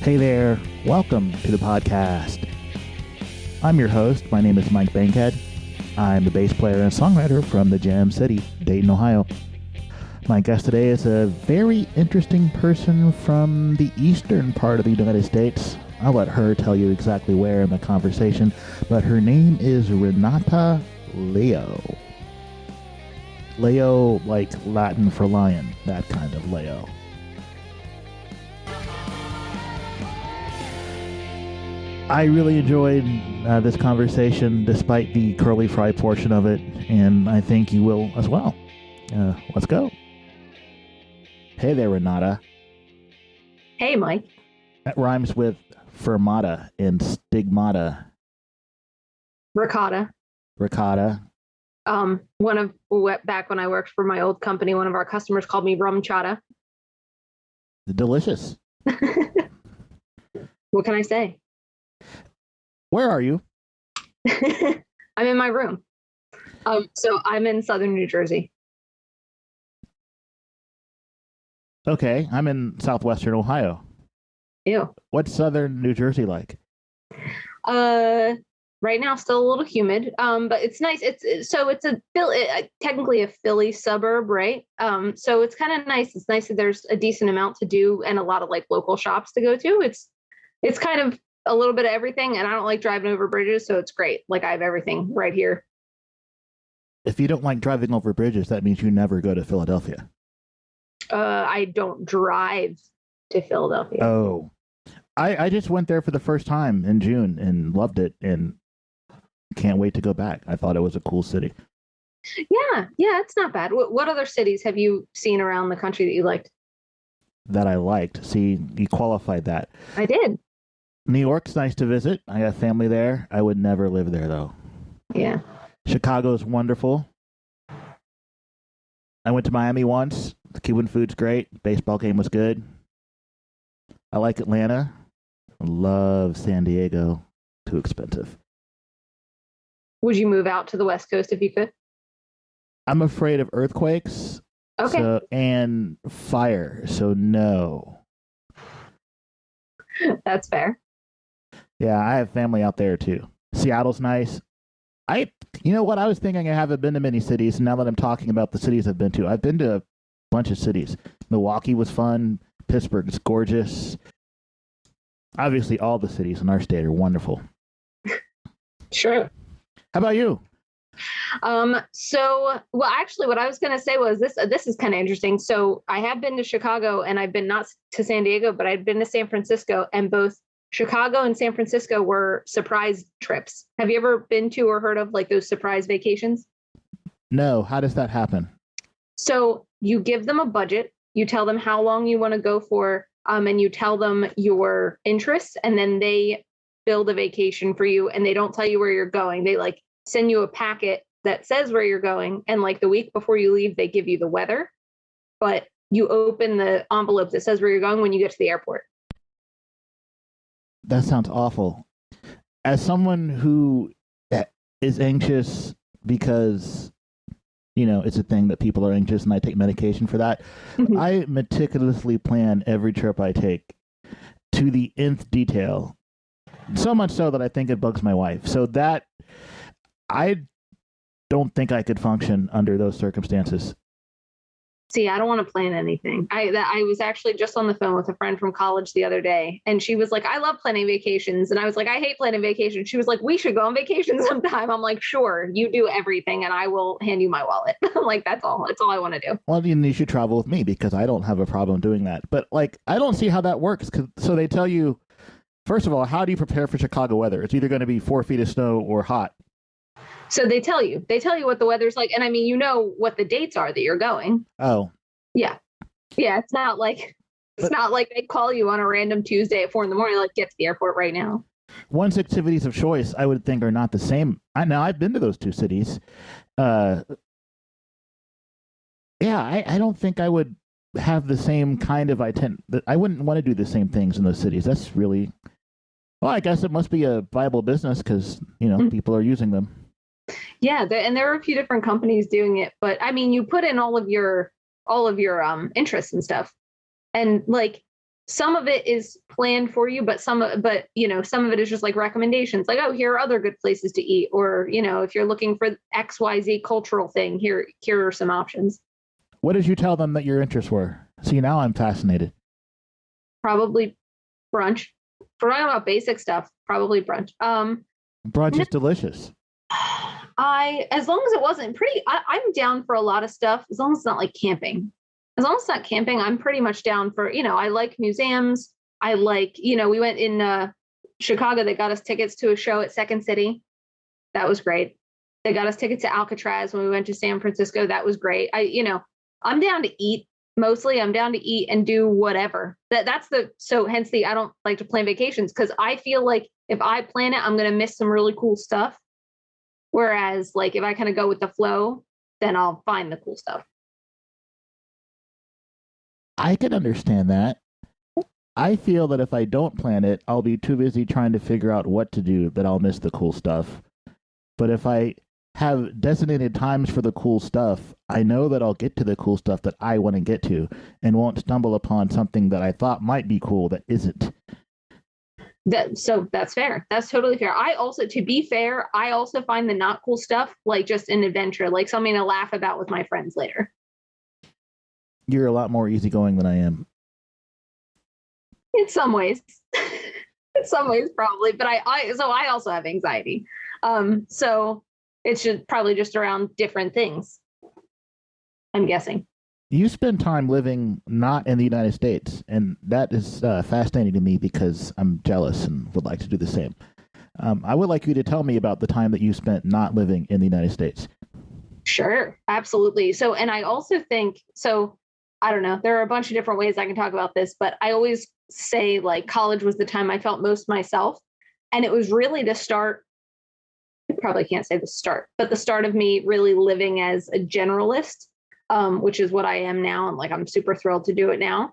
Hey there, welcome to the podcast. I'm your host. My name is Mike Bankhead. I'm the bass player and songwriter from the Jam City, Dayton, Ohio. My guest today is a very interesting person from the eastern part of the United States. I'll let her tell you exactly where in the conversation, but her name is Renata Leo. Leo, like Latin for lion, that kind of Leo. I really enjoyed this conversation despite the curly fry portion of it, and I think you will as well. Let's go. Hey there, Renata. Hey, Mike. That rhymes with fermata and stigmata. Ricotta. Ricotta. Back when I worked for my old company, one of our customers called me rum chata. Delicious. What can I say? Where are you? I'm in my room. So I'm in southern New Jersey. Okay, I'm in southwestern Ohio. Ew. What's southern New Jersey like? Right now still a little humid. But it's nice. It's technically a Philly suburb, right? So it's kind of nice. It's nice that there's a decent amount to do and a lot of like local shops to go to. It's kind of a little bit of everything, and I don't like driving over bridges, so it's great. Like I have everything right here. If you don't like driving over bridges, that means you never go to Philadelphia. I don't drive to Philadelphia. Oh, I just went there for the first time in June and loved it and can't wait to go back. I thought it was a cool city. Yeah, it's not bad. What other cities have you seen around the country that you liked? That I liked. See, you qualified that. I did. New York's nice to visit. I got family there. I would never live there, though. Yeah. Chicago's wonderful. I went to Miami once. The Cuban food's great. Baseball game was good. I like Atlanta. I love San Diego. Too expensive. Would you move out to the West Coast if you could? I'm afraid of earthquakes. Okay. And fire. So no. That's fair. Yeah, I have family out there too. Seattle's nice. You know what? I was thinking I haven't been to many cities. Now that I'm talking about the cities I've been to a bunch of cities. Milwaukee was fun. Pittsburgh is gorgeous. Obviously, all the cities in our state are wonderful. Sure. How about you? Actually, what I was going to say was this is kind of interesting. So I have been to Chicago and I've been not to San Diego, but I've been to San Francisco, and both Chicago and San Francisco were surprise trips. Have you ever been to or heard of like those surprise vacations? No. How does that happen? So you give them a budget, you tell them how long you want to go for, and you tell them your interests, and then they build a vacation for you, and they don't tell you where you're going. They like send you a packet that says where you're going, and like the week before you leave, they give you the weather, but you open the envelope that says where you're going when you get to the airport. That sounds awful. As someone who is anxious because, it's a thing that people are anxious and I take medication for that, I meticulously plan every trip I take to the nth detail. So much so that I think it bugs my wife. So that I don't think I could function under those circumstances. See, I don't want to plan anything. I was actually just on the phone with a friend from college the other day, and she was like, I love planning vacations. And I was like, I hate planning vacations. She was like, we should go on vacation sometime. I'm like, sure, you do everything and I will hand you my wallet. I'm like, that's all I want to do. Well, you should travel with me because I don't have a problem doing that. But like, I don't see how that works. So they tell you, first of all, how do you prepare for Chicago weather? It's either going to be 4 feet of snow or hot. So they tell you what the weather's like. And I mean, you know what the dates are that you're going. Oh. Yeah. Yeah. It's not like they call you on a random Tuesday at 4 a.m, like get to the airport right now. One's activities of choice, I would think, are not the same. I've been to those two cities. I don't think I would have the same kind of I wouldn't want to do the same things in those cities. That's really, well, I guess it must be a viable business because, people are using them. Yeah, and there are a few different companies doing it, but I mean, you put in all of your interests and stuff, and like some of it is planned for you, but some of it is just like recommendations, like, oh, here are other good places to eat, or if you're looking for XYZ cultural thing, here are some options. What did you tell them that your interests were? See, now I'm fascinated. Probably brunch. For talking about basic stuff, probably brunch. Brunch is delicious. As long as it wasn't I'm down for a lot of stuff, as long as it's not like camping. As long as it's not camping, I'm pretty much down for, I like museums. I like, we went in Chicago, they got us tickets to a show at Second City. That was great. They got us tickets to Alcatraz when we went to San Francisco. That was great. I'm down to eat. Mostly I'm down to eat and do whatever. Hence I don't like to plan vacations, because I feel like if I plan it, I'm going to miss some really cool stuff. Whereas like if I kind of go with the flow, then I'll find the cool stuff. I can understand that. I feel that if I don't plan it, I'll be too busy trying to figure out what to do that I'll miss the cool stuff. But if I have designated times for the cool stuff, I know that I'll get to the cool stuff that I want to get to and won't stumble upon something that I thought might be cool that isn't. So that's fair. That's totally fair. To be fair, I also find the not cool stuff like just an adventure, like something to laugh about with my friends later. You're a lot more easygoing than I am. In some ways. In some ways, probably. But I also have anxiety. So it's probably just around different things, I'm guessing. You spend time living not in the United States, and that is fascinating to me because I'm jealous and would like to do the same. I would like you to tell me about the time that you spent not living in the United States. Sure, absolutely. So, and I also think, I don't know, there are a bunch of different ways I can talk about this, but I always say like college was the time I felt most myself. And it was really the start. I probably can't say the start, but the start of me really living as a generalist, which is what I am now. And like, I'm super thrilled to do it now,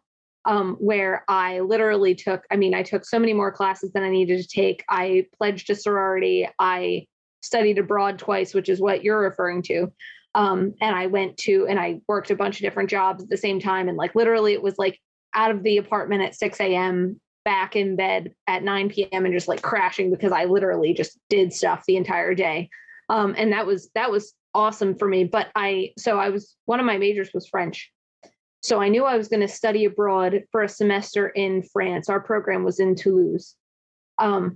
where I literally I took so many more classes than I needed to take. I pledged a sorority. I studied abroad twice, which is what you're referring to. And I worked a bunch of different jobs at the same time. And like, literally it was like out of the apartment at 6 a.m., back in bed at 9 p.m. and just like crashing because I literally just did stuff the entire day. And that was awesome for me. But one of my majors was French. So I knew I was going to study abroad for a semester in France. Our program was in Toulouse. But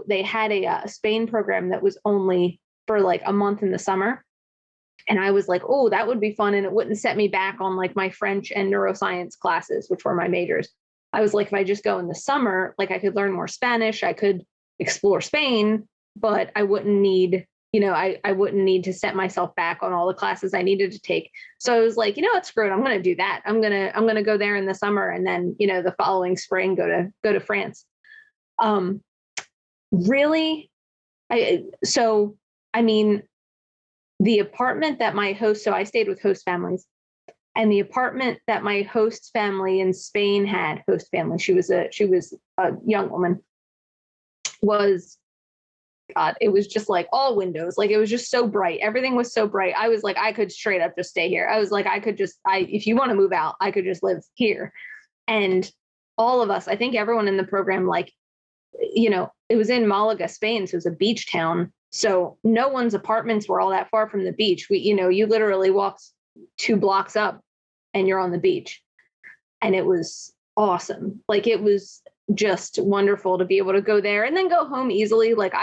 they had a Spain program that was only for like a month in the summer. And I was like, oh, that would be fun. And it wouldn't set me back on like my French and neuroscience classes, which were my majors. I was like, if I just go in the summer, like I could learn more Spanish, I could explore Spain, but I wouldn't need, I wouldn't need to set myself back on all the classes I needed to take. So I was like, what, screw it. I'm going to do that. I'm going to go there in the summer. And then, the following spring, go to France. Really, the apartment that my host, so I stayed with host families, and the apartment that my host family in Spain had, she was a young woman, it was just like all windows. Like it was just so bright. Everything was so bright. I was like, I could straight up just stay here. I was like, if you want to move out, I could just live here. And all of us, I think everyone in the program, like, it was in Malaga, Spain. So it was a beach town. So no one's apartments were all that far from the beach. You literally walk 2 blocks up and you're on the beach. And it was awesome. Like it was just wonderful to be able to go there and then go home easily. Like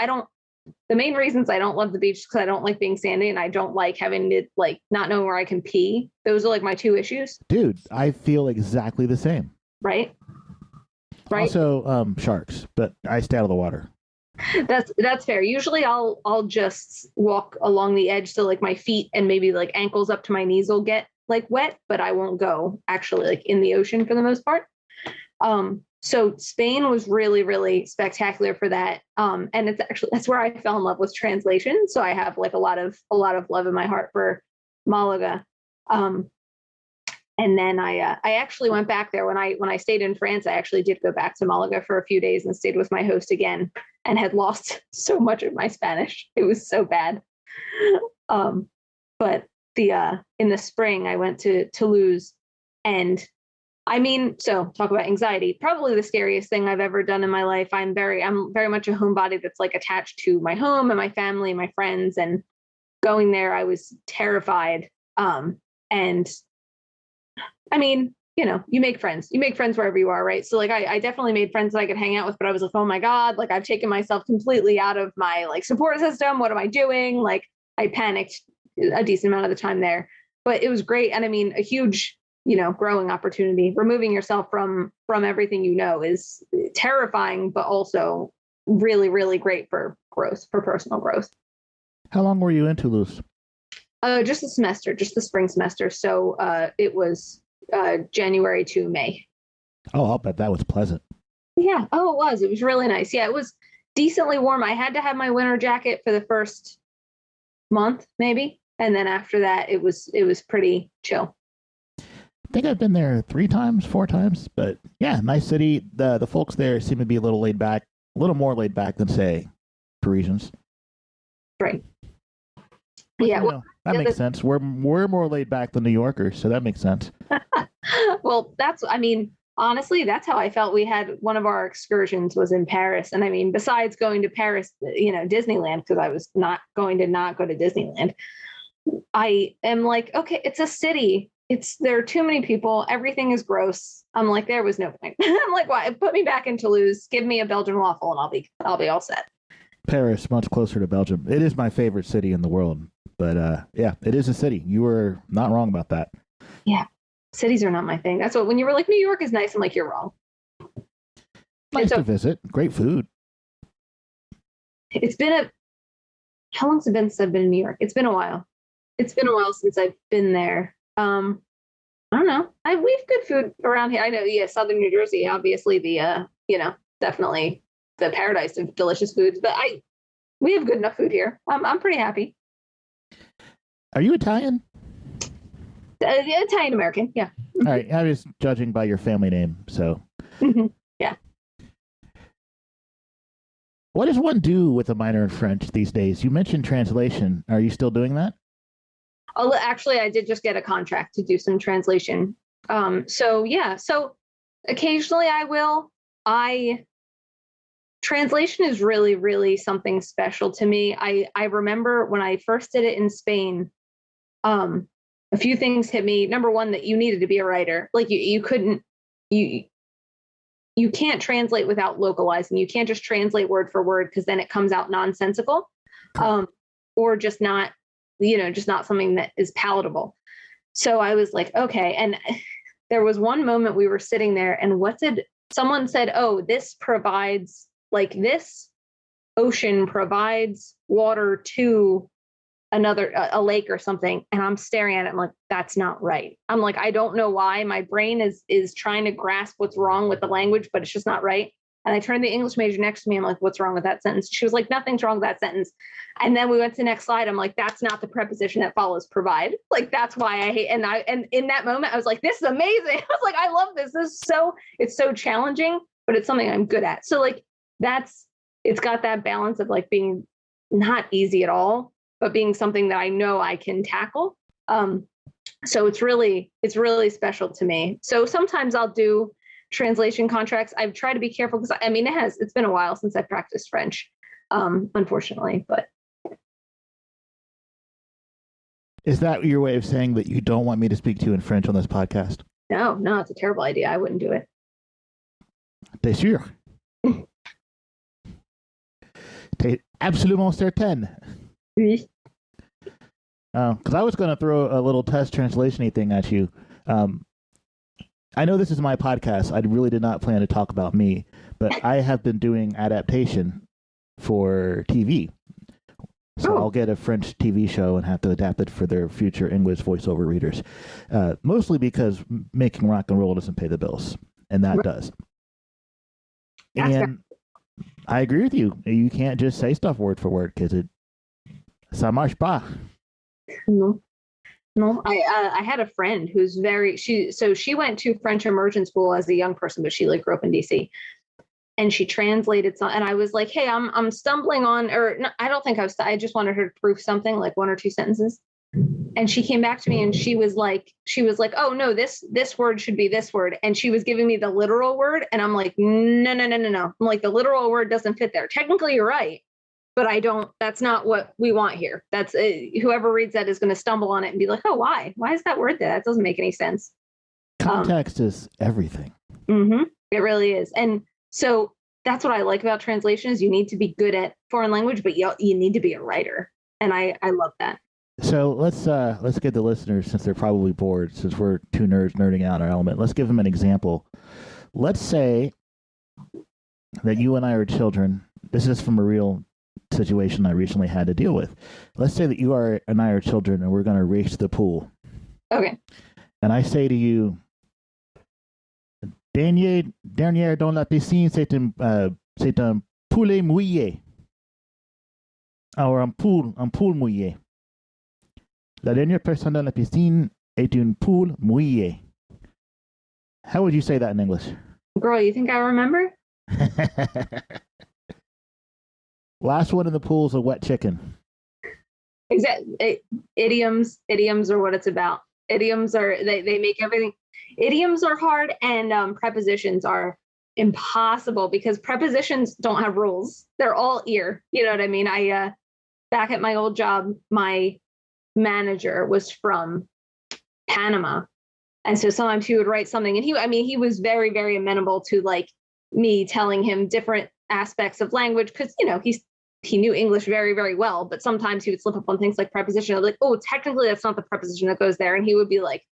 the main reasons I don't love the beach is because I don't like being sandy and I don't like having to like not knowing where I can pee. Those are like my 2 issues. Dude, I feel exactly the same. Right. Also, sharks, but I stay out of the water. That's fair. Usually I'll just walk along the edge. So like my feet and maybe like ankles up to my knees will get like wet, but I won't go actually like in the ocean for the most part. So Spain was really, really spectacular for that. And that's where I fell in love with translation. So I have like a lot of love in my heart for Malaga. And then I actually went back there when I stayed in France. I actually did go back to Malaga for a few days and stayed with my host again, and had lost so much of my Spanish. It was so bad. But in the spring I went to Toulouse, and I mean, so talk about anxiety. Probably the scariest thing I've ever done in my life. I'm very much a homebody that's like attached to my home and my family and my friends. And going there, I was terrified. And I mean, you make friends. You make friends wherever you are, right? So like I definitely made friends that I could hang out with, but I was like, oh my God, like I've taken myself completely out of my like support system. What am I doing? Like I panicked a decent amount of the time there. But it was great. And I mean, a huge, growing opportunity. Removing yourself from everything is terrifying, but also really, really great for growth, for personal growth. How long were you in Toulouse? Just a semester, just the spring semester. So it was January to May. Oh, I'll bet that was pleasant. Yeah. Oh, it was. It was really nice. Yeah, it was decently warm. I had to have my winter jacket for the first month, maybe, and then after that, it was pretty chill. I think I've been there 3 times, 4 times, but yeah, nice city. The folks there seem to be a little laid back, a little more laid back than say Parisians. Right. But, yeah, that makes sense. We're more laid back than New Yorkers, so that makes sense. Well, honestly, that's how I felt. We had one of our excursions was in Paris. And I mean, besides going to Paris, Disneyland, because I was not going to not go to Disneyland, I am like, okay, it's a city. There are too many people. Everything is gross. I'm like, there was no point. I'm like, why? Put me back in Toulouse. Give me a Belgian waffle, and I'll be all set. Paris, much closer to Belgium. It is my favorite city in the world. But yeah, it is a city. You were not wrong about that. Yeah, cities are not my thing. That's what when you were like New York is nice. I'm like, you're wrong. Nice to visit. Great food. It's been how long's it been since I've been in New York? It's been a while. It's been a while since I've been there. I don't know. We have good food around here. I know, yeah, Southern New Jersey, obviously the definitely the paradise of delicious foods. But we have good enough food here. I'm pretty happy. Are you Italian? Italian American, yeah. All right, I was judging by your family name, so. Yeah. What does one do with a minor in French these days? You mentioned translation. Are you still doing that? Actually, I did just get a contract to do some translation. So yeah, so occasionally I will. Translation is really, really something special to me. I remember when I first did it in Spain, a few things hit me. Number one, that you needed to be a writer. Like you can't translate without localizing. You can't just translate word for word because then it comes out nonsensical, or just not something that is palatable. So I was like, okay. And there was one moment we were sitting there and someone said, oh, this ocean provides water to a lake or something. And I'm staring at it. I'm like, that's not right. I'm like, I don't know why my brain is trying to grasp what's wrong with the language, but it's just not right. And I turned to the English major next to me. I'm like, what's wrong with that sentence? She was like, nothing's wrong with that sentence. And then we went to the next slide. I'm like, that's not the preposition that follows provide. Like, that's why I hate. And in that moment, I was like, this is amazing. I was like, I love this. It's so challenging, but it's something I'm good at. So like, it's got that balance of like being not easy at all, but being something that I know I can tackle. So it's really special to me. So sometimes I'll do translation contracts. I've tried to be careful because it's been a while since I practiced French, unfortunately, but. Is that your way of saying that you don't want me to speak to you in French on this podcast? No, it's a terrible idea. I wouldn't do it. T'es sûr? T'es absolument certain? Oui. Because I was going to throw a little test translation-y thing at you. I know this is my podcast. I really did not plan to talk about me, but I have been doing adaptation for TV. So I'll get a French TV show and have to adapt it for their future English voiceover readers. Mostly because making rock and roll doesn't pay the bills, and that does. And I agree with you. You can't just say stuff word for word because ça marche pas. No, I had a friend who's she went to French immersion school as a young person, but she like grew up in DC, and she translated some. And I was like, hey, I'm stumbling on, or no, I don't think I just wanted her to proof something like 1 or 2 sentences, And she came back to me and she was like, oh no, this word should be this word. And she was giving me the literal word. And I'm like, no. I'm like, the literal word doesn't fit there. Technically, you're right, but that's not what we want here. That's whoever reads that is going to stumble on it and be like, oh, why is that word there? That doesn't make any sense. Context is everything. Mm-hmm, it really is. And so that's what I like about translation is you need to be good at foreign language, but you need to be a writer. And I love that. So let's give the listeners, since they're probably bored, since we're two nerds nerding out in our element, let's give them an example. Let's say that you and I are children. This is from a real situation I recently had to deal with. Let's say that you and I are children and we're going to race the pool. Okay. And I say to you, dernier dans la piscine, c'est un poulet mouillé. Or un poule mouillé. La dernière personne dans la piscine est une poule mouillée. How would you say that in English? Girl, you think I remember? Last one in the pool is a wet chicken. Exactly. Idioms are what it's about. Idioms are, they make everything. Idioms are hard and prepositions are impossible because prepositions don't have rules. They're all ear. You know what I mean? Back at my old job, my manager was from Panama. And so sometimes he would write something and he was very, very amenable to like me telling him different aspects of language because, he knew English very, very well, but sometimes he would slip up on things like preposition. Like, oh, technically that's not the preposition that goes there. And he would be like,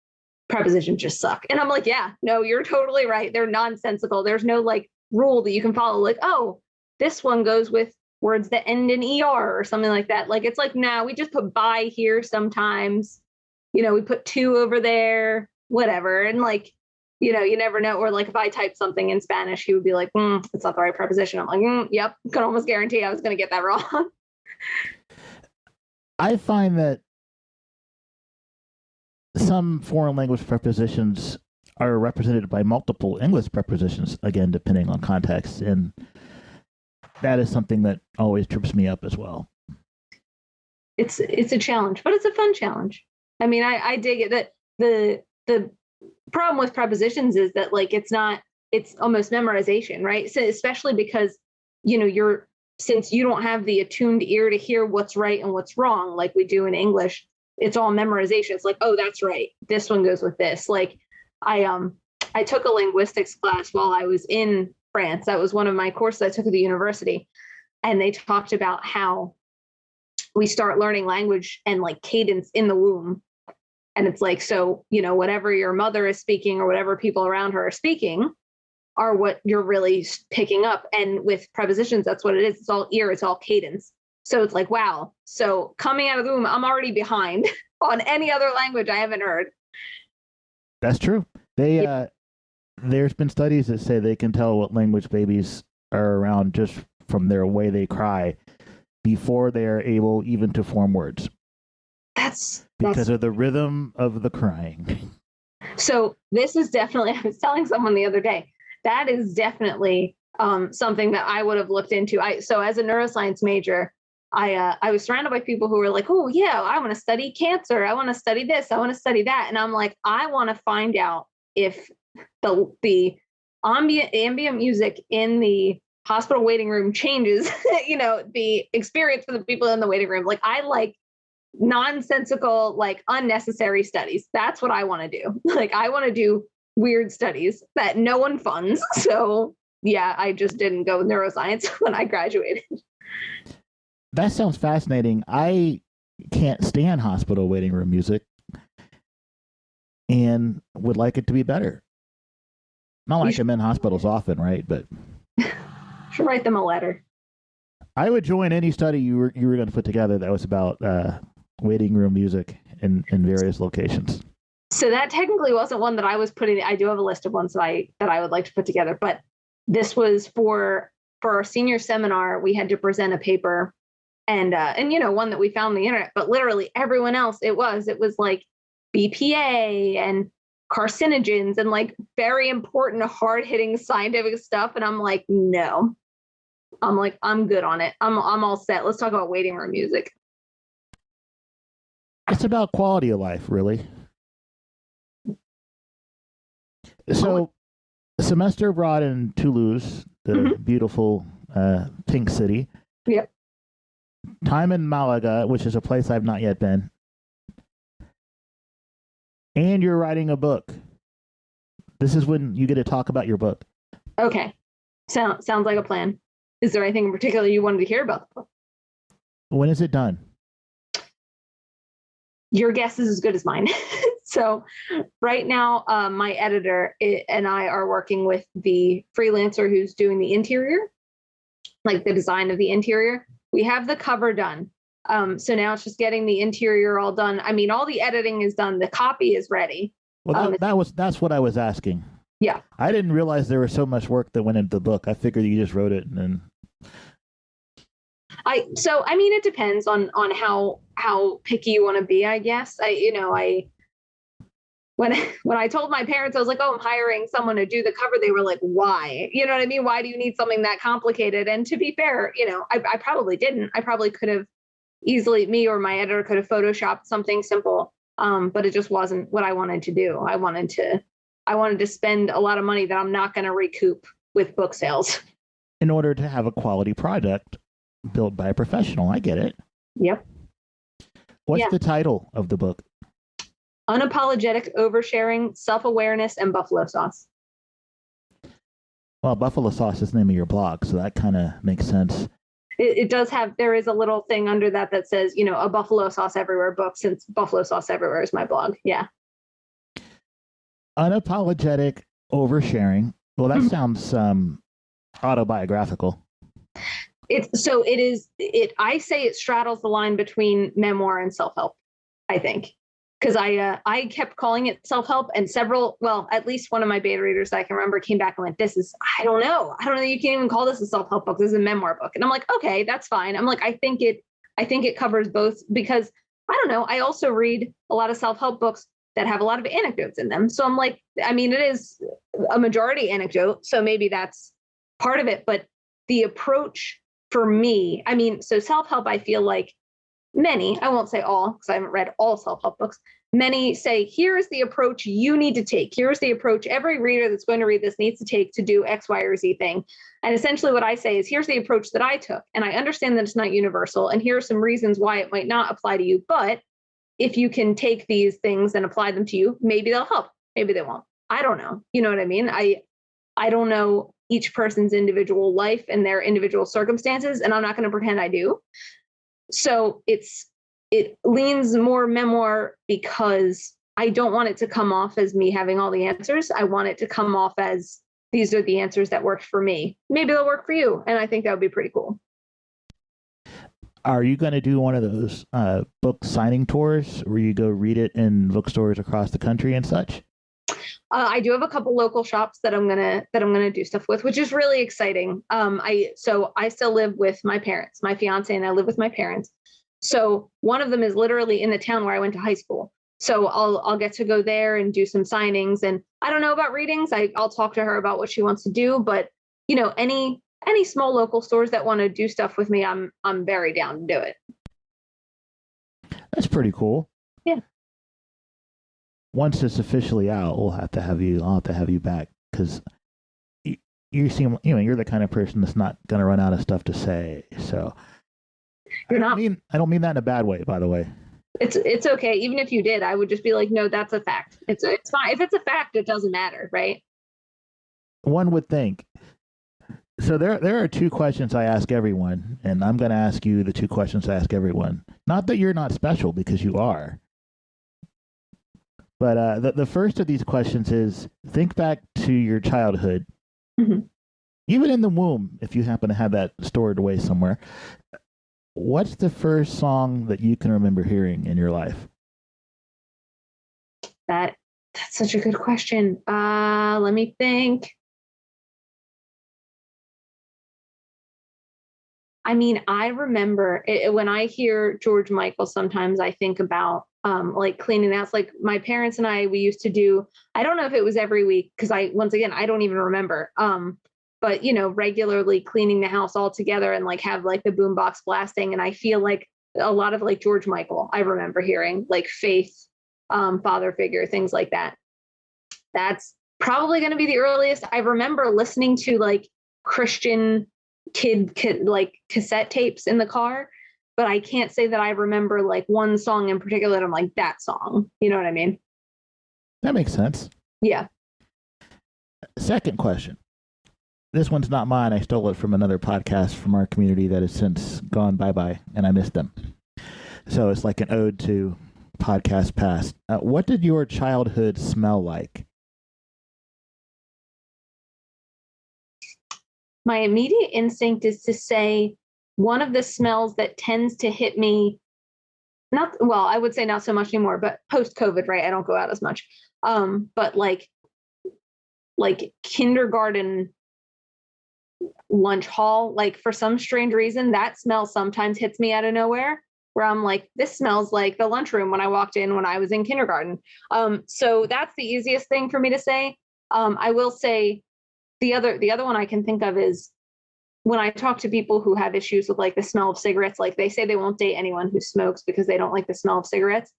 prepositions just suck. And I'm like, yeah, no, you're totally right. They're nonsensical. There's no like rule that you can follow. Like, oh, this one goes with words that end in ER or something like that. Like, it's like, nah, we just put by here sometimes, we put to over there, whatever. And like, you never know. Or like if I typed something in Spanish, he would be like, it's not the right preposition. I'm like, yep, could almost guarantee I was going to get that wrong. I find that some foreign language prepositions are represented by multiple English prepositions, again, depending on context. And that is something that always trips me up as well. It's a challenge, but it's a fun challenge. I mean, I dig it that the problem with prepositions is that like it's almost memorization, right? So especially because since you don't have the attuned ear to hear what's right and what's wrong like we do in English, it's all memorization. It's like, oh, that's right. This one goes with this. Like I took a linguistics class while I was in France. That was one of my courses I took at the university. And they talked about how we start learning language and like cadence in the womb. And it's like, so, whatever your mother is speaking or whatever people around her are speaking are what you're really picking up. And with prepositions, that's what it is. It's all ear, it's all cadence. So it's like, wow. So coming out of the womb, I'm already behind on any other language I haven't heard. That's true. There's been studies that say they can tell what language babies are around just from their way they cry before they are able even to form words. That's because of the rhythm of the crying. So this is definitely, I was telling someone the other day, that is definitely something that I would have looked into. So as a neuroscience major, I was surrounded by people who were like, oh yeah, I want to study cancer. I want to study this. I want to study that. And I'm like, I want to find out if the ambient music in the hospital waiting room changes, the experience for the people in the waiting room. Like I like nonsensical, like unnecessary studies. That's what I want to do. Like I want to do weird studies that no one funds. So yeah, I just didn't go with neuroscience when I graduated. That sounds fascinating. I can't stand hospital waiting room music and would like it to be better. Not like I'm in hospitals often, right? But should write them a letter. I would join any study you were going to put together that was about waiting room music in various locations. So that technically wasn't one that I was putting. I do have a list of ones that I would like to put together, but this was for our senior seminar. We had to present a paper, and one that we found on the internet. But literally everyone else, it was like BPA and carcinogens and like very important, hard hitting scientific stuff. And I'm like, no. I'm good on it. I'm all set. Let's talk about waiting room music. It's about quality of life, really. So, a semester abroad in Toulouse, the beautiful pink city. Yep. Time in Malaga, which is a place I've not yet been. And you're writing a book. This is when you get to talk about your book. Okay. Sounds like a plan. Is there anything in particular you wanted to hear about the book? When is it done? Your guess is as good as mine. So right now, my editor and I are working with the freelancer who's doing the interior, like the design of the interior. We have the cover done. So now it's just getting the interior all done. I mean, all the editing is done. The copy is ready. Well, that's what I was asking. Yeah. I didn't realize there was so much work that went into the book. I figured you just wrote it and then. I mean, it depends on how picky you want to be, I guess. When I told my parents, I was like, oh, I'm hiring someone to do the cover. They were like, why? You know what I mean? Why do you need something that complicated? And to be fair, I probably didn't. I probably could have easily, me or my editor could have photoshopped something simple. But it just wasn't what I wanted to do. I wanted to spend a lot of money that I'm not going to recoup with book sales. In order to have a quality product built by a professional. I get it. Yep. What's the title of the book? Unapologetic Oversharing, Self-Awareness, and Buffalo Sauce. Well, Buffalo Sauce is the name of your blog, so that kind of makes sense. It does have, there is a little thing under that says, a Buffalo Sauce Everywhere book, since Buffalo Sauce Everywhere is my blog. Yeah. Unapologetic Oversharing. Well, that sounds autobiographical. I say it straddles the line between memoir and self-help, I think. Because I kept calling it self-help, and at least one of my beta readers that I can remember came back and went, I don't know. You can't even call this a self-help book. This is a memoir book. And I'm like, okay, that's fine. I'm like, I think it covers both, because I don't know. I also read a lot of self-help books that have a lot of anecdotes in them. So I'm like, I mean, it is a majority anecdote. So maybe that's part of it. But the approach for me, I mean, so self-help, I feel like many, I won't say all, because I haven't read all self-help books. Many say, here's the approach you need to take. Here's the approach every reader that's going to read this needs to take to do X, Y, or Z thing. And essentially what I say is, here's the approach that I took. And I understand that it's not universal. And here are some reasons why it might not apply to you. But if you can take these things and apply them to you, maybe they'll help. Maybe they won't. I don't know. You know what I mean? I don't know each person's individual life and their individual circumstances, and I'm not going to pretend I do. So it leans more memoir, because I don't want it to come off as me having all the answers. I want it to come off as, these are the answers that worked for me. Maybe they'll work for you. And I think that would be pretty cool. Are you going to do one of those book signing tours where you go read it in bookstores across the country and such? I do have a couple local shops that I'm gonna do stuff with, which is really exciting. I still live with my parents, my fiance and I live with my parents. So one of them is literally in the town where I went to high school. So I'll get to go there and do some signings. And I don't know about readings. I'll talk to her about what she wants to do. But any small local stores that want to do stuff with me, I'm very down to do it. That's pretty cool. Yeah. Once it's officially out, I'll have to have you back, because you seem, you're the kind of person that's not going to run out of stuff to say. So I don't mean that in a bad way, by the way. It's okay. Even if you did, I would just be like, no, that's a fact. It's fine. If it's a fact, it doesn't matter, right? One would think. So there are two questions I ask everyone, and I'm going to ask you the two questions I ask everyone. Not that you're not special, because you are. But the first of these questions is, think back to your childhood, even in the womb, if you happen to have that stored away somewhere. What's the first song that you can remember hearing in your life? That's such a good question. Let me think. I mean, I remember when I hear George Michael, sometimes I think about like cleaning the house. Like my parents and we used to do, I don't know if it was every week, because I don't even remember. But regularly cleaning the house all together and like have like the boombox blasting. And I feel like a lot of like George Michael, I remember hearing like Faith, father figure, things like that. That's probably going to be the earliest. I remember listening to like Christian kid like cassette tapes in the car, but I can't say that I remember like one song in particular that I'm like, that song. You know what I mean? That makes sense. Yeah. Second question. This one's not mine. I stole it from another podcast from our community that has since gone bye-bye, and I missed them. So it's like an ode to podcast past. What did your childhood smell like? My immediate instinct is to say one of the smells that tends to hit me, not, well, I would say not so much anymore, but post-COVID, right? I don't go out as much. But like kindergarten lunch hall, like for some strange reason, that smell sometimes hits me out of nowhere, where I'm like, this smells like the lunchroom when I walked in when I was in kindergarten. So that's the easiest thing for me to say. I will say the other one I can think of is when I talk to people who have issues with like the smell of cigarettes, like they say they won't date anyone who smokes because they don't like the smell of cigarettes.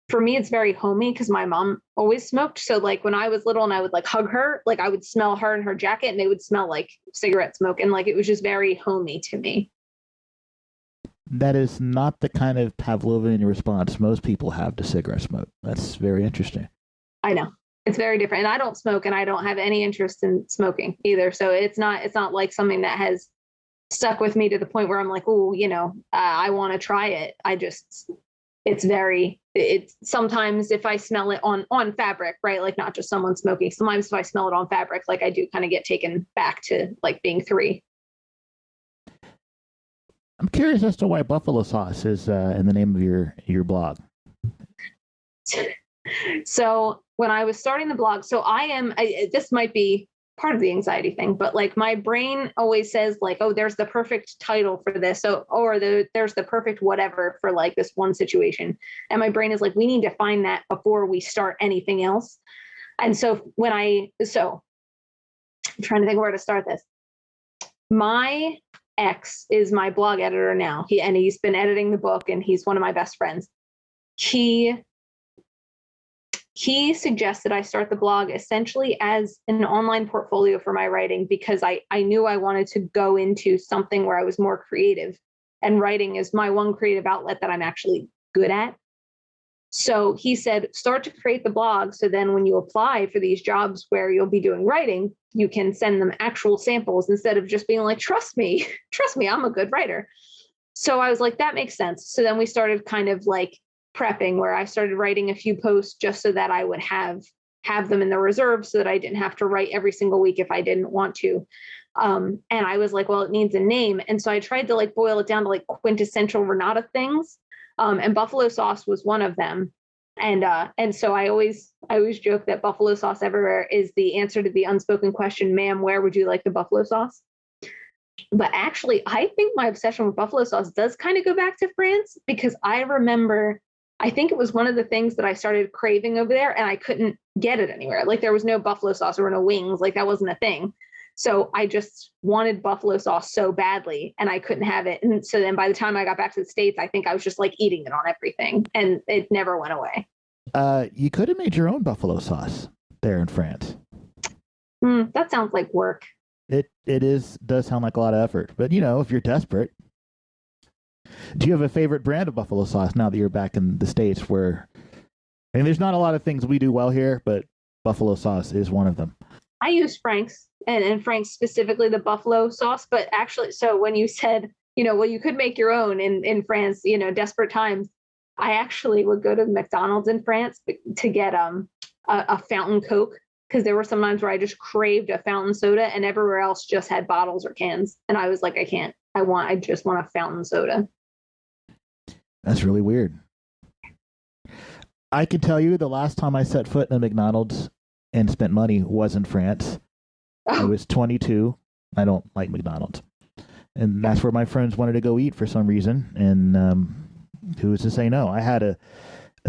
For me, it's very homey because my mom always smoked. So like when I was little and I would like hug her, like I would smell her and her jacket and they would smell like cigarette smoke. And like, it was just very homey to me. That is not the kind of Pavlovian response most people have to cigarette smoke. That's very interesting. I know. It's very different. And I don't smoke and I don't have any interest in smoking either. So it's not like something that has stuck with me to the point where I'm like, oh, I want to try it. It's sometimes if I smell it on fabric, right? Like not just someone smoking. Sometimes if I smell it on fabric, like I do kind of get taken back to like being 3. I'm curious as to why buffalo sauce is in the name of your blog. So when I was starting the blog, so this might be part of the anxiety thing, but like my brain always says like, oh, there's the perfect title for this. So, or there's the perfect whatever for like this one situation. And my brain is like, we need to find that before we start anything else. And so I'm trying to think where to start this. My ex is my blog editor now. He's been editing the book and he's one of my best friends. He suggested I start the blog essentially as an online portfolio for my writing because I knew I wanted to go into something where I was more creative, and writing is my one creative outlet that I'm actually good at. So he said, start to create the blog. So then when you apply for these jobs where you'll be doing writing, you can send them actual samples instead of just being like, trust me, I'm a good writer. So I was like, that makes sense. So then we started kind of like prepping, where I started writing a few posts just so that I would have them in the reserve so that I didn't have to write every single week if I didn't want to. And I was like, well, it needs a name. And so I tried to like boil it down to like quintessential Renata things. And buffalo sauce was one of them. And so I always joke that buffalo sauce everywhere is the answer to the unspoken question, ma'am, where would you like the buffalo sauce? But actually, I think my obsession with buffalo sauce does kind of go back to France, because I think it was one of the things that I started craving over there and I couldn't get it anywhere. Like there was no buffalo sauce or no wings, like that wasn't a thing. So I just wanted buffalo sauce so badly and I couldn't have it. And so then by the time I got back to the States, I think I was just like eating it on everything and it never went away. You could have made your own buffalo sauce there in France. That sounds like work. It does sound like a lot of effort, but if you're desperate. Do you have a favorite brand of buffalo sauce now that you're back in the States where, there's not a lot of things we do well here, but buffalo sauce is one of them. I use Frank's and Frank's specifically the buffalo sauce, but actually, so when you said, well, you could make your own in France, desperate times, I actually would go to McDonald's in France to get a fountain Coke, because there were some times where I just craved a fountain soda and everywhere else just had bottles or cans. And I was like, I can't. I just want a fountain soda. That's really weird. I can tell you the last time I set foot in a McDonald's and spent money was in France. I was 22. I don't like McDonald's. And that's where my friends wanted to go eat for some reason. And who was to say no? I had a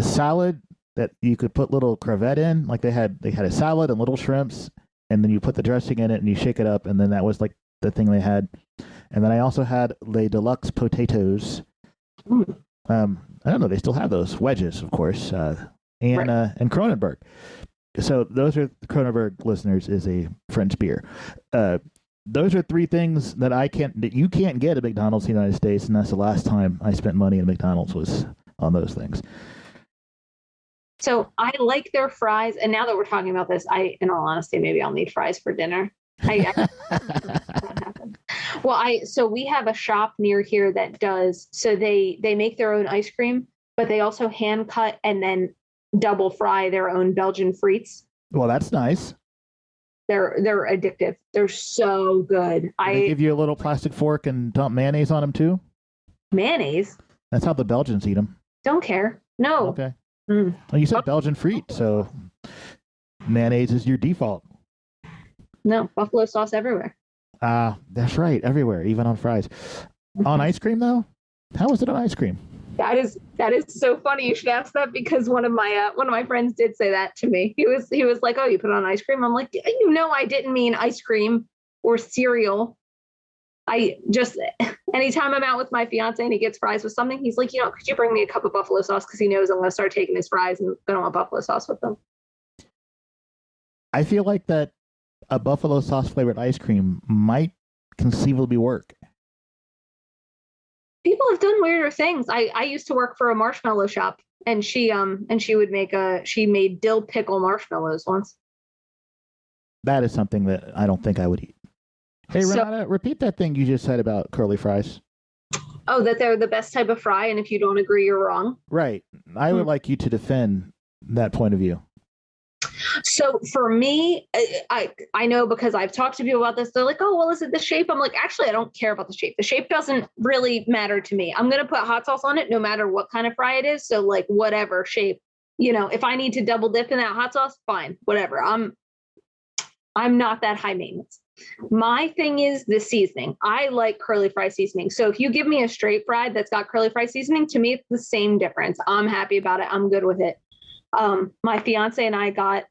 salad that you could put little crevette in. Like they had a salad and little shrimps, and then you put the dressing in it and you shake it up, and then that was like the thing they had. And then I also had Les Deluxe potatoes, I don't know. They still have those wedges, of course, and Kronenberg. So those are Kronenberg, listeners, is a French beer. Those are three things that you can't get at McDonald's in the United States, and that's the last time I spent money at McDonald's was on those things. So I like their fries, and now that we're talking about this, in all honesty, maybe I'll need fries for dinner. So we have a shop near here that does, so they make their own ice cream, but they also hand cut and then double fry their own Belgian frites. Well, that's nice. They're addictive. They're so good. They give you a little plastic fork and dump mayonnaise on them too? Mayonnaise? That's how the Belgians eat them. Don't care. No. Okay. Well, you said Belgian frite, so mayonnaise is your default. No, buffalo sauce everywhere. That's right, everywhere, even on fries. On ice cream, though? How is it on ice cream? That is so funny. You should ask that because one of my friends did say that to me. He was like, "Oh, you put it on ice cream?" I'm like, I didn't mean ice cream or cereal. I just, anytime I'm out with my fiance and he gets fries with something, he's like, could you bring me a cup of buffalo sauce? Because he knows I'm going to start taking his fries and I don't want buffalo sauce with them. I feel like that a buffalo sauce flavored ice cream might conceivably work. People have done weirder things. I used to work for a marshmallow shop, and she made dill pickle marshmallows once. That is something that I don't think I would eat. Hey, Renata, repeat that thing you just said about curly fries. Oh, that they're the best type of fry, and if you don't agree, you're wrong. Right. I would like you to defend that point of view. So for me, I know because I've talked to people about this. They're like, "Oh, well, is it the shape?" I'm like, actually, I don't care about the shape. The shape doesn't really matter to me. I'm going to put hot sauce on it no matter what kind of fry it is. So like whatever shape, if I need to double dip in that hot sauce, fine, whatever. I'm not that high maintenance. My thing is the seasoning. I like curly fry seasoning. So if you give me a straight fry that's got curly fry seasoning, to me, it's the same difference. I'm happy about it. I'm good with it. My fiance and I got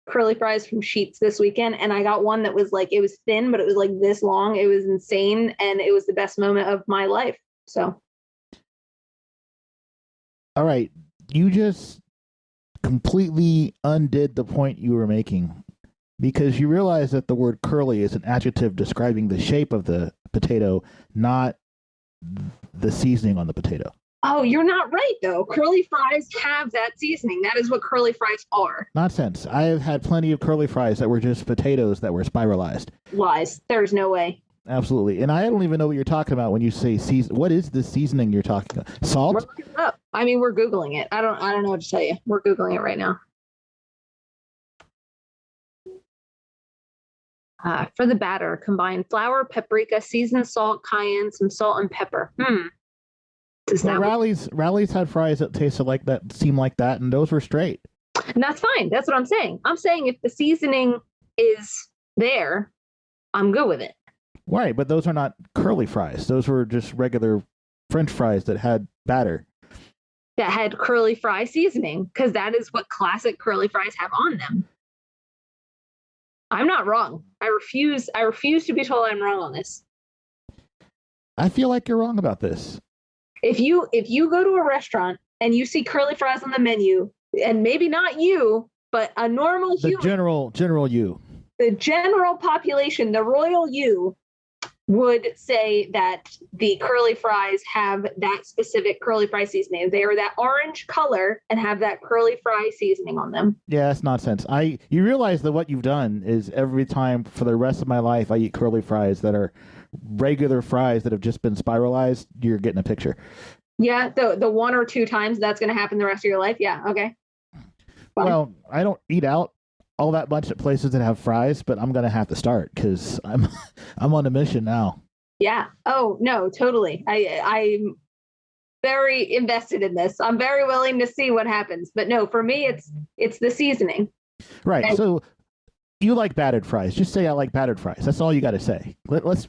curly fries from Sheetz this weekend, and I got one that was like, it was thin, but it was like this long. It was insane, and it was the best moment of my life. So. All right. You just completely undid the point you were making. Because you realize that the word curly is an adjective describing the shape of the potato, not the seasoning on the potato. Oh, you're not right, though. Curly fries have that seasoning. That is what curly fries are. Nonsense. I have had plenty of curly fries that were just potatoes that were spiralized. Lies. There's no way. Absolutely. And I don't even know what you're talking about when you say season. What is the seasoning you're talking about? Salt? We're looking it up. I mean, we're Googling it. I don't know what to tell you. We're Googling it right now. For the batter, combine flour, paprika, seasoned salt, cayenne, some salt, and pepper. Rally's had fries that tasted like that, seemed like that, and those were straight. And that's fine. That's what I'm saying. I'm saying if the seasoning is there, I'm good with it. Right, but those are not curly fries. Those were just regular French fries that had batter. That had curly fry seasoning, because that is what classic curly fries have on them. I'm not wrong. I refuse to be told I'm wrong on this. I feel like you're wrong about this. If you go to a restaurant and you see curly fries on the menu, and maybe not you, but a normal human, general you, the general population, the royal you, would say that the curly fries have that specific curly fry seasoning. They are that orange color and have that curly fry seasoning on them. Yeah, that's nonsense. You realize that what you've done is every time for the rest of my life I eat curly fries that are regular fries that have just been spiralized, you're getting a picture. Yeah, the one or two times that's going to happen the rest of your life. Yeah, okay. Fine. Well, I don't eat out all that much at places that have fries, but I'm gonna have to start because I'm on a mission now. Yeah. Oh no, totally. I'm very invested in this. I'm very willing to see what happens. But no, for me, it's the seasoning. Right. And so you like battered fries. Just say I like battered fries. That's all you got to say. Let's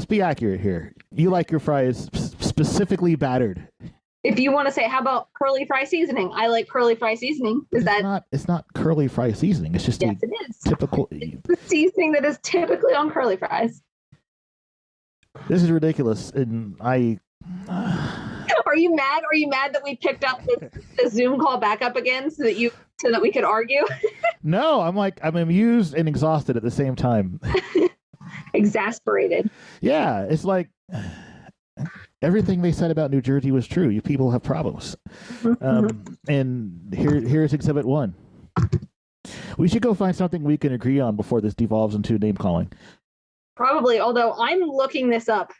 be accurate here. You like your fries specifically battered. If you want to say, how about curly fry seasoning? I like curly fry seasoning. It's not curly fry seasoning. It's just yes, it is. Typical. It's the seasoning that is typically on curly fries. This is ridiculous, and Are you mad? Are you mad that we picked up the Zoom call back up again so that we could argue? No, I'm amused and exhausted at the same time. Exasperated. Yeah, it's like everything they said about New Jersey was true. You people have problems. And here's Exhibit 1. We should go find something we can agree on before this devolves into name calling. Probably, although I'm looking this up.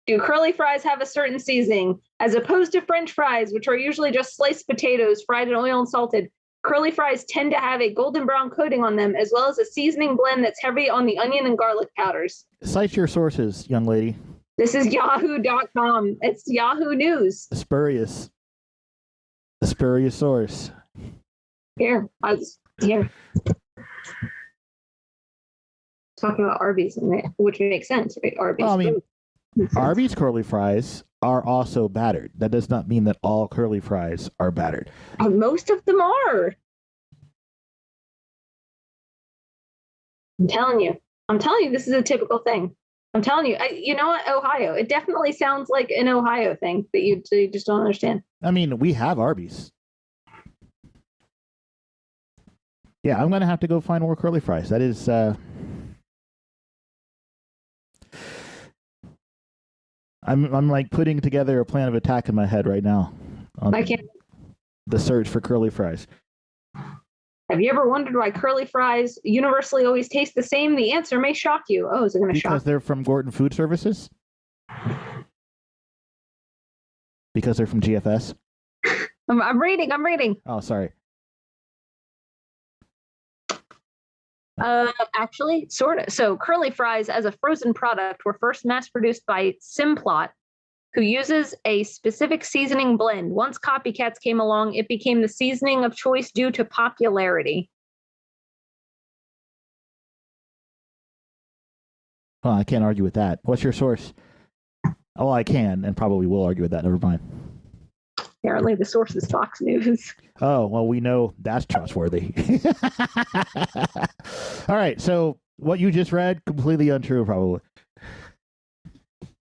Do curly fries have a certain seasoning? As opposed to French fries, which are usually just sliced potatoes fried in oil and salted, curly fries tend to have a golden brown coating on them, as well as a seasoning blend that's heavy on the onion and garlic powders. Cite your sources, young lady. This is yahoo.com. It's Yahoo News. A spurious source. Here. Talking about Arby's, which makes sense, right? Arby's. Well, I mean, Arby's curly fries are also battered. That does not mean that all curly fries are battered. Most of them are. I'm telling you, this is a typical thing. I'm telling you, you know what? Ohio. It definitely sounds like an Ohio thing that you just don't understand. I mean, we have Arby's. Yeah, I'm going to have to go find more curly fries. That is... I'm like putting together a plan of attack in my head right now. I can't. The search for curly fries. Have you ever wondered why curly fries universally always taste the same? The answer may shock you. Oh, is it going to shock? Because they're from Gordon Food Services? Because they're from GFS? I'm reading. Oh, sorry. Actually, sort of. So curly fries as a frozen product were first mass produced by Simplot, who uses a specific seasoning blend. Once copycats came along, it became the seasoning of choice due to popularity. Well, I can't argue with that. What's your source? Oh, I can and probably will argue with that. Never mind. Apparently the source is Fox News. Oh, well, we know that's trustworthy. All right, so what you just read, completely untrue, probably.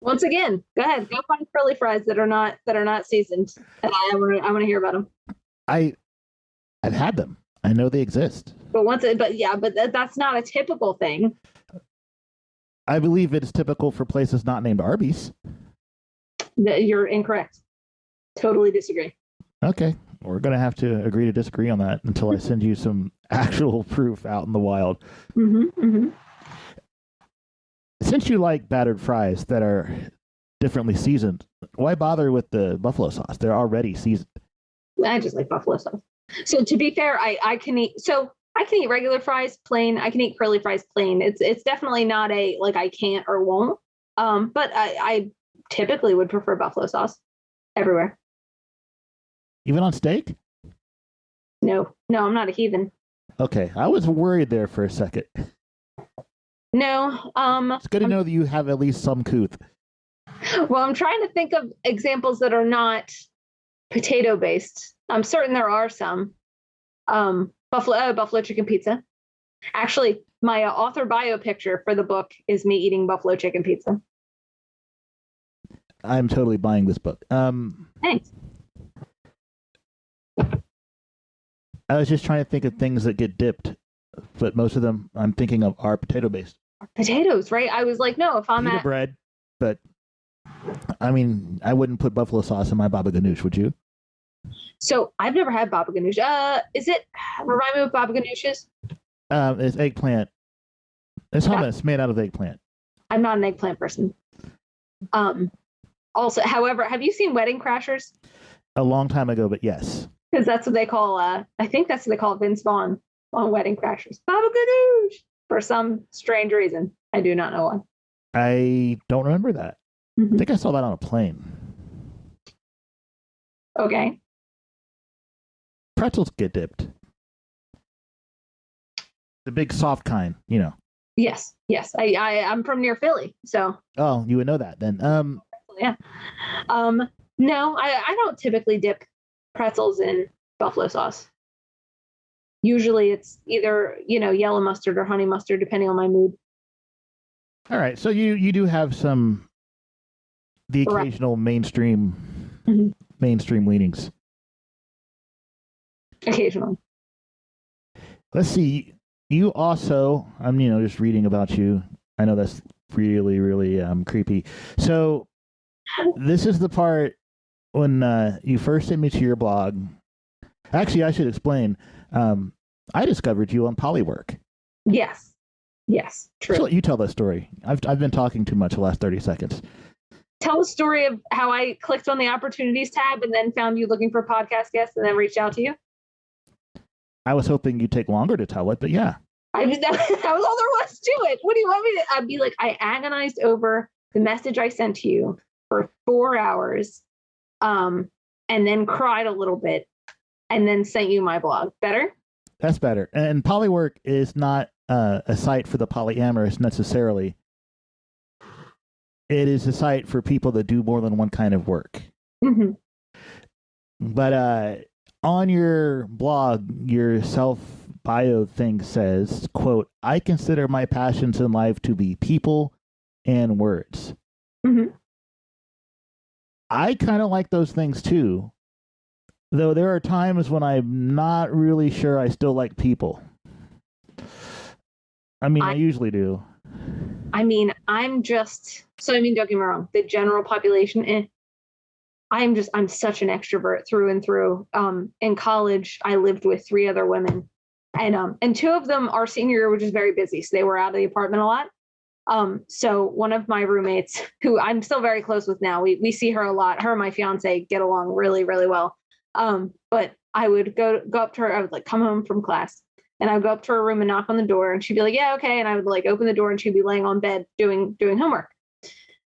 Once again, go ahead. Go find curly fries that are not seasoned. And I want to hear about them. I've had them. I know they exist. But that's not a typical thing. I believe it's typical for places not named Arby's. You're incorrect. Totally disagree. Okay. We're going to have to agree to disagree on that until I send you some actual proof out in the wild. Since you like battered fries that are differently seasoned, why bother with the buffalo sauce? They're already seasoned. I just like buffalo sauce. So to be fair, I can eat regular fries plain. I can eat curly fries plain. It's definitely not a like I can't or won't. But I typically would prefer buffalo sauce everywhere. Even on steak? No, I'm not a heathen. Okay, I was worried there for a second. No, it's good to know that you have at least some couth. Well, I'm trying to think of examples that are not potato based. I'm certain there are some. Buffalo chicken pizza. Actually, my author bio picture for the book is me eating buffalo chicken pizza. I'm totally buying this book. Thanks. I was just trying to think of things that get dipped, but most of them I'm thinking of are potato-based. Potatoes, right? I was like, no, if I'm pita bread, but I mean, I wouldn't put buffalo sauce in my baba ganoush, would you? So I've never had baba ganoush. Is it? Remind me what baba ganoush is. It's eggplant. It's hummus made out of eggplant. I'm not an eggplant person. Also, however, have you seen Wedding Crashers? A long time ago, but yes. Because that's what they call, I think that's what they call Vince Vaughn on Wedding Crashers. Baba ganoush! For some strange reason. I do not know why. I don't remember that. I think I saw that on a plane. Okay. Pretzels get dipped. The big soft kind, you know. Yes. I'm from near Philly, so. Oh, you would know that then. Yeah. No, I don't typically dip pretzels in buffalo sauce. Usually it's either, yellow mustard or honey mustard, depending on my mood. All right. So you do have the occasional mainstream mainstream leanings. Occasionally. Let's see. You also, I'm just reading about you. I know that's really, really creepy. So this is the part when you first sent me to your blog. Actually, I should explain. I discovered you on Polywork. Yes. True. So you tell that story. I've been talking too much the last 30 seconds. Tell the story of how I clicked on the opportunities tab and then found you looking for podcast guests and then reached out to you. I was hoping you'd take longer to tell it, but yeah. That was all there was to it. What do you want me to? I'd be like, I agonized over the message I sent to you for 4 hours, and then cried a little bit, and then sent you my blog. Better? That's better. And Polywork is not a site for the polyamorous necessarily. It is a site for people that do more than one kind of work. Mm-hmm. But on your blog, your self-bio thing says, quote, I consider my passions in life to be people and words. Mm-hmm. I kind of like those things too, though there are times when I'm not really sure I still like people. I mean, I usually do. I mean, don't get me wrong, the general population, I'm such an extrovert through and through. In college, I lived with 3 other women, and 2 of them, our senior year, which is very busy, so they were out of the apartment a lot. So one of my roommates, who I'm still very close with now, we see her a lot. Her and my fiance get along really, really well. But I would go up to her. I would like come home from class, and I would go up to her room and knock on the door, and she'd be like, "Yeah, okay." And I would like open the door, and she'd be laying on bed doing homework.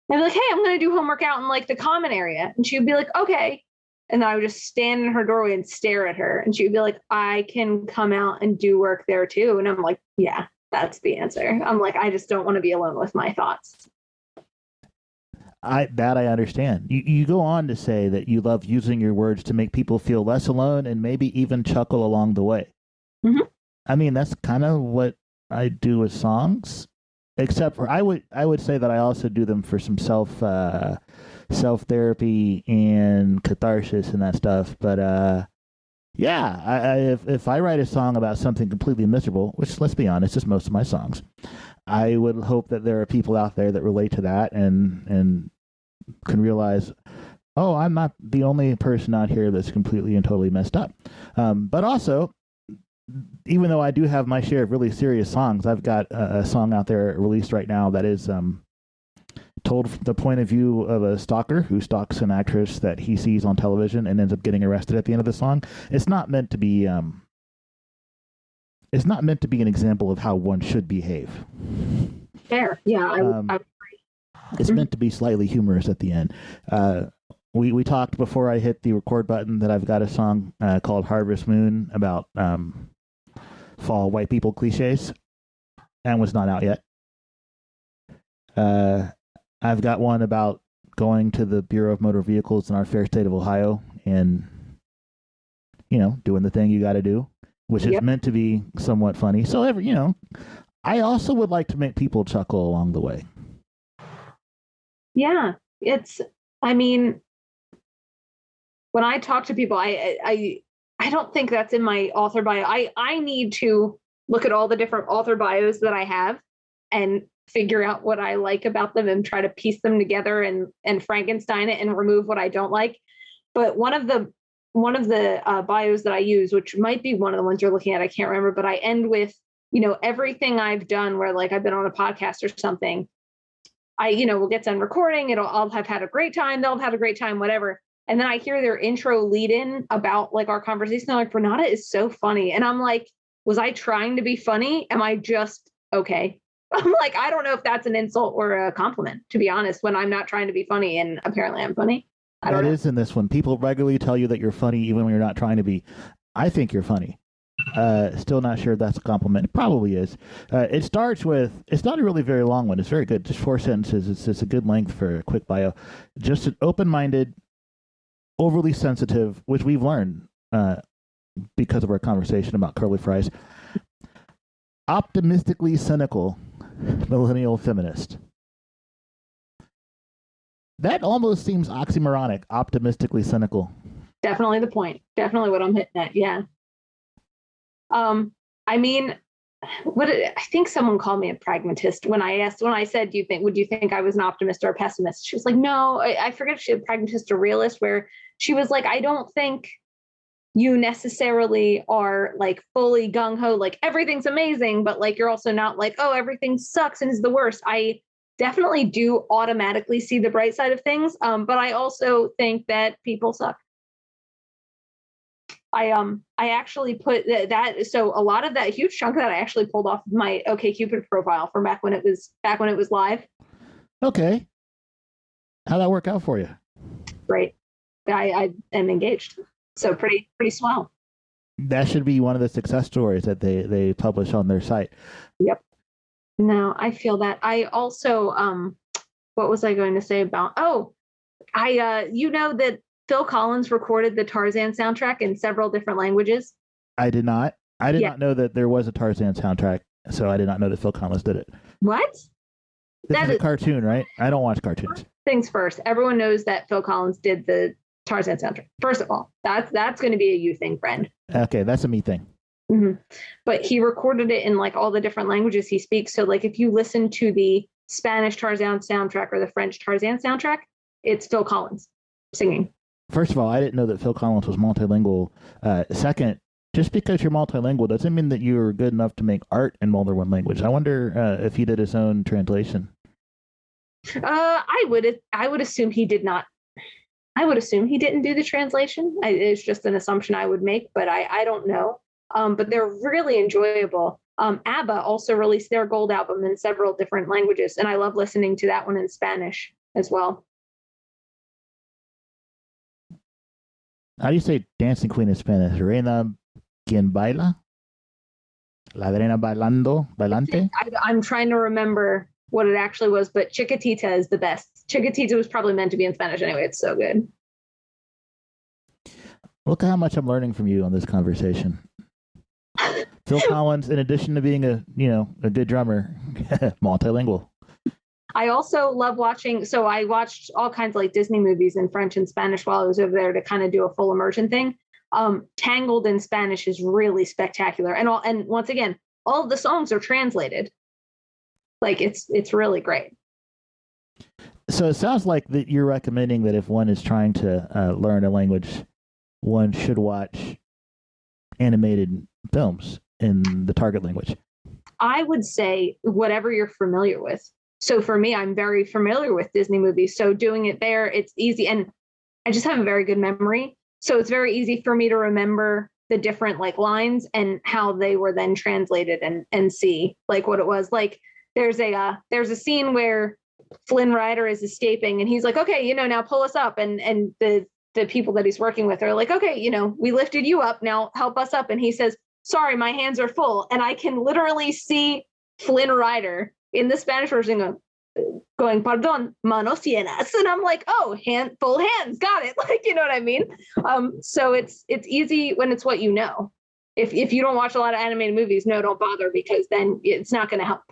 And I'd be like, "Hey, I'm going to do homework out in like the common area," and she'd be like, "Okay." And then I would just stand in her doorway and stare at her, and she'd be like, "I can come out and do work there too." And I'm like, "Yeah, that's the answer." I'm like, I just don't want to be alone with my thoughts. I understand. You go on to say that you love using your words to make people feel less alone and maybe even chuckle along the way. Mm-hmm. I mean, that's kind of what I do with songs, except for I would say that I also do them for some self therapy and catharsis and that stuff. But yeah, if I write a song about something completely miserable, which let's be honest, is most of my songs, I would hope that there are people out there that relate to that and can realize, oh, I'm not the only person out here that's completely and totally messed up. But also, even though I do have my share of really serious songs, I've got a song out there released right now that is told from the point of view of a stalker who stalks an actress that he sees on television and ends up getting arrested at the end of the song. It's not meant to be an example of how one should behave. Fair. Yeah, I would agree. It's meant to be slightly humorous at the end. We talked before I hit the record button that I've got a song called Harvest Moon about fall white people cliches, and was not out yet. I've got one about going to the Bureau of Motor Vehicles in our fair state of Ohio and, doing the thing you got to do, which is meant to be somewhat funny. So, I also would like to make people chuckle along the way. Yeah, when I talk to people, I don't think that's in my author bio. I need to look at all the different author bios that I have and figure out what I like about them and try to piece them together and Frankenstein it and remove what I don't like. But one of the bios that I use, which might be one of the ones you're looking at, I can't remember, but I end with, everything I've done where like I've been on a podcast or something. We'll get done recording. I'll have had a great time. They'll have had a great time, whatever. And then I hear their intro lead in about like our conversation. They're like, Renata is so funny. And I'm like, was I trying to be funny? Am I just okay? I'm like, I don't know if that's an insult or a compliment, to be honest, when I'm not trying to be funny. And apparently I'm funny. That is in this one. People regularly tell you that you're funny, even when you're not trying to be. I think you're funny. Still not sure if that's a compliment. It probably is. It starts with, it's not a really very long one. It's very good. Just 4 sentences. It's a good length for a quick bio. Just an open-minded, overly sensitive, which we've learned because of our conversation about curly fries. Optimistically cynical millennial feminist. That almost seems oxymoronic, optimistically cynical. Definitely the point. Definitely what I'm hitting at. Yeah. I mean, I think someone called me a pragmatist when I said, would you think I was an optimist or a pessimist? She was like, no, I forget if she was a pragmatist or realist, where she was like, I don't think you necessarily are like fully gung ho, like everything's amazing, but like you're also not like, oh, everything sucks and is the worst. I definitely do automatically see the bright side of things. But I also think that people suck. I actually put that so a lot of that huge chunk of that I actually pulled off my OkCupid profile from back when it was live. Okay. How'd that work out for you? Great. I am engaged. So pretty swell. That should be one of the success stories that they publish on their site. Yep. No, I feel that. I also what was I going to say about I you know that Phil Collins recorded the Tarzan soundtrack in several different languages. I did not. I did not know that there was a Tarzan soundtrack, so I did not know that Phil Collins did it. What? This is a cartoon, right? I don't watch cartoons. Things first. Everyone knows that Phil Collins did the Tarzan soundtrack. First of all, that's going to be a you thing, friend. Okay, that's a me thing. Mm-hmm. But he recorded it in like all the different languages he speaks. So like if you listen to the Spanish Tarzan soundtrack or the French Tarzan soundtrack, it's Phil Collins singing. First of all, I didn't know that Phil Collins was multilingual. Second, just because you're multilingual doesn't mean that you're good enough to make art in more than one language. I wonder if he did his own translation. I would assume he did not. I would assume he didn't do the translation. It's just an assumption I would make, but I don't know. But they're really enjoyable. ABBA also released their gold album in several different languages, and I love listening to that one in Spanish as well. How do you say dancing queen in Spanish? Reina quien baila? La reina bailando, bailante? I'm trying to remember what it actually was, but Chiquitita is the best. Chiquitita was probably meant to be in Spanish anyway. It's so good. Look at how much I'm learning from you on this conversation. Phil Collins, in addition to being a good drummer, multilingual. I also love watching. So I watched all kinds of like Disney movies in French and Spanish while I was over there to kind of do a full immersion thing. Tangled in Spanish is really spectacular, and once again, all of the songs are translated. Like it's really great. So it sounds like that you're recommending that if one is trying to learn a language, one should watch animated films in the target language. I would say whatever you're familiar with. So for me, I'm very familiar with Disney movies. So doing it there, it's easy. And I just have a very good memory. So it's very easy for me to remember the different like lines and how they were then translated and see like what it was. Like there's a scene where Flynn Rider is escaping and he's like, okay, now pull us up. And the people that he's working with are like, okay, we lifted you up, now help us up. And he says, sorry, my hands are full. And I can literally see Flynn Rider in the Spanish version going, pardon, manos llenas. And I'm like, oh, full hands, got it. Like, you know what I mean? So it's easy when it's what you know. If you don't watch a lot of animated movies, no, don't bother, because then it's not going to help.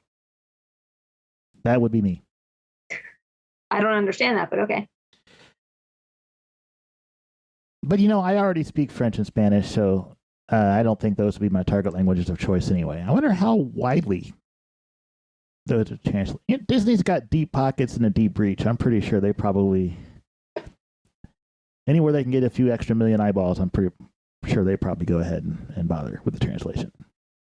That would be me. I don't understand that, but okay. But I already speak French and Spanish, so I don't think those would be my target languages of choice anyway. I wonder how widely those are translated. Disney's got deep pockets and a deep reach. I'm pretty sure they probably anywhere they can get a few extra million eyeballs. I'm pretty sure they probably go ahead and bother with the translation.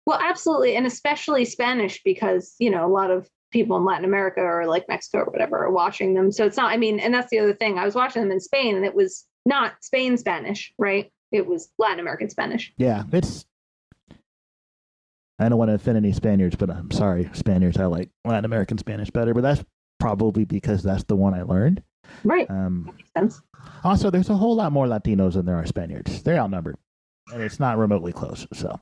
Well, absolutely, and especially Spanish, because a lot of people in Latin America or like Mexico or whatever are watching them. So it's not. I mean, and that's the other thing. I was watching them in Spain, and it was not Spain Spanish, right? It was Latin American Spanish. Yeah, I don't want to offend any Spaniards, but I'm sorry, Spaniards. I like Latin American Spanish better, but that's probably because that's the one I learned. Right. That makes sense. Also, there's a whole lot more Latinos than there are Spaniards. They're outnumbered, and it's not remotely close. So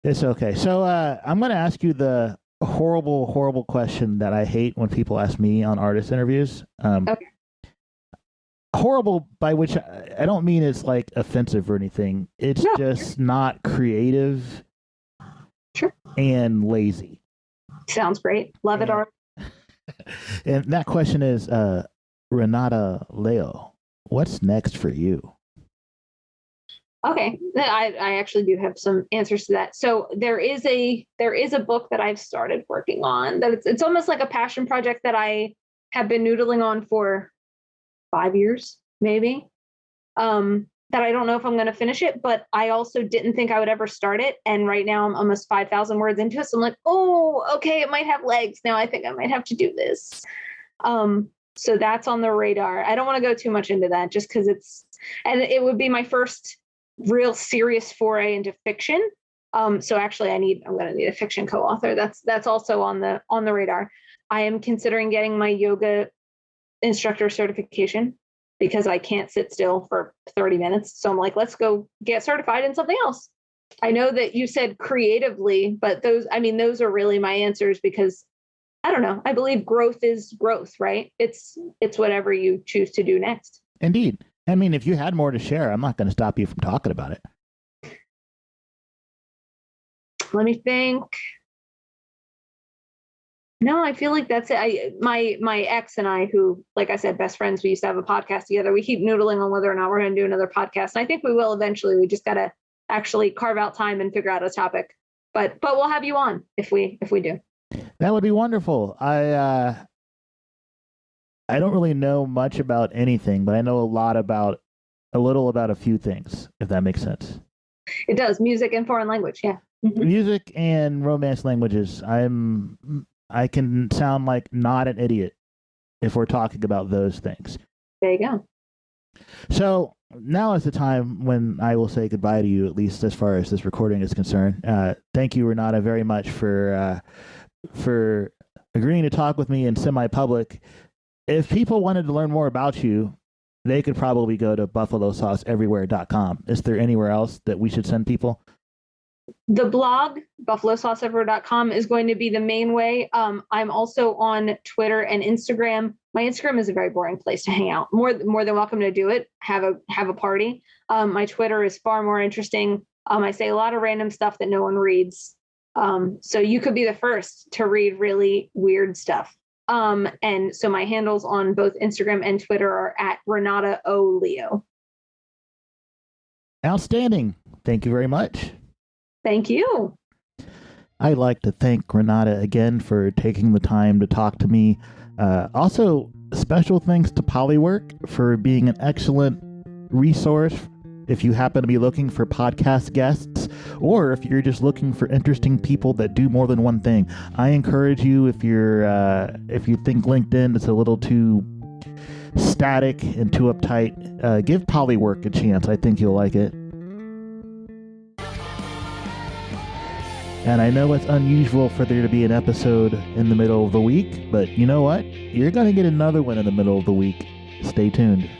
it's okay. So I'm going to ask you the horrible, horrible question that I hate when people ask me on artist interviews. Okay. Horrible, by which I don't mean it's like offensive or anything. It's just not creative. Sure. And lazy. Sounds great. Love it, Art. And that question is, Renata Leo, what's next for you? Okay, I actually do have some answers to that. So there is a book that I've started working on that it's almost like a passion project that I have been noodling on for 5 years, maybe. That I don't know if I'm going to finish it, but I also didn't think I would ever start it. And right now I'm almost 5,000 words into it. So I'm like, oh, okay, it might have legs. Now I think I might have to do this. So that's on the radar. I don't want to go too much into that just because and it would be my first real serious foray into fiction. So actually I'm going to need a fiction co-author. That's also on the radar. I am considering getting my yoga instructor certification because I can't sit still for 30 minutes. So I'm like, let's go get certified in something else. I know that you said creatively, but those are really my answers because I don't know. I believe growth is growth, right? It's whatever you choose to do next. Indeed. I mean, if you had more to share, I'm not going to stop you from talking about it. Let me think. No, I feel like that's it. My ex and I, who, like I said, best friends, we used to have a podcast together. We keep noodling on whether or not we're going to do another podcast. And I think we will eventually. We just got to actually carve out time and figure out a topic. But we'll have you on if we do. That would be wonderful. I don't really know much about anything, but I know a little about a few things, if that makes sense. It does. Music and foreign language. Yeah. Mm-hmm. Music and romance languages. I can sound like not an idiot if we're talking about those things. There you go. So now is the time when I will say goodbye to you, at least as far as this recording is concerned. Thank you, Renata, very much for agreeing to talk with me in semi-public. If people wanted to learn more about you, they could probably go to buffalosauceeverywhere.com. Is there anywhere else that we should send people? The blog, buffalosauceeverywhere.com, is going to be the main way. I'm also on Twitter and Instagram. My Instagram is a very boring place to hang out. More than welcome to do it. Have a party. My Twitter is far more interesting. I say a lot of random stuff that no one reads. So you could be the first to read really weird stuff. And so my handles on both Instagram and Twitter are at Renata O. Leo. Outstanding. Thank you very much. Thank you. I'd like to thank Renata again for taking the time to talk to me. Also, special thanks to Polywork for being an excellent resource if you happen to be looking for podcast guests, or if you're just looking for interesting people that do more than one thing. I encourage you, if you think LinkedIn is a little too static and too uptight, give Polywork a chance. I think you'll like it. And I know it's unusual for there to be an episode in the middle of the week, but you know what? You're going to get another one in the middle of the week. Stay tuned.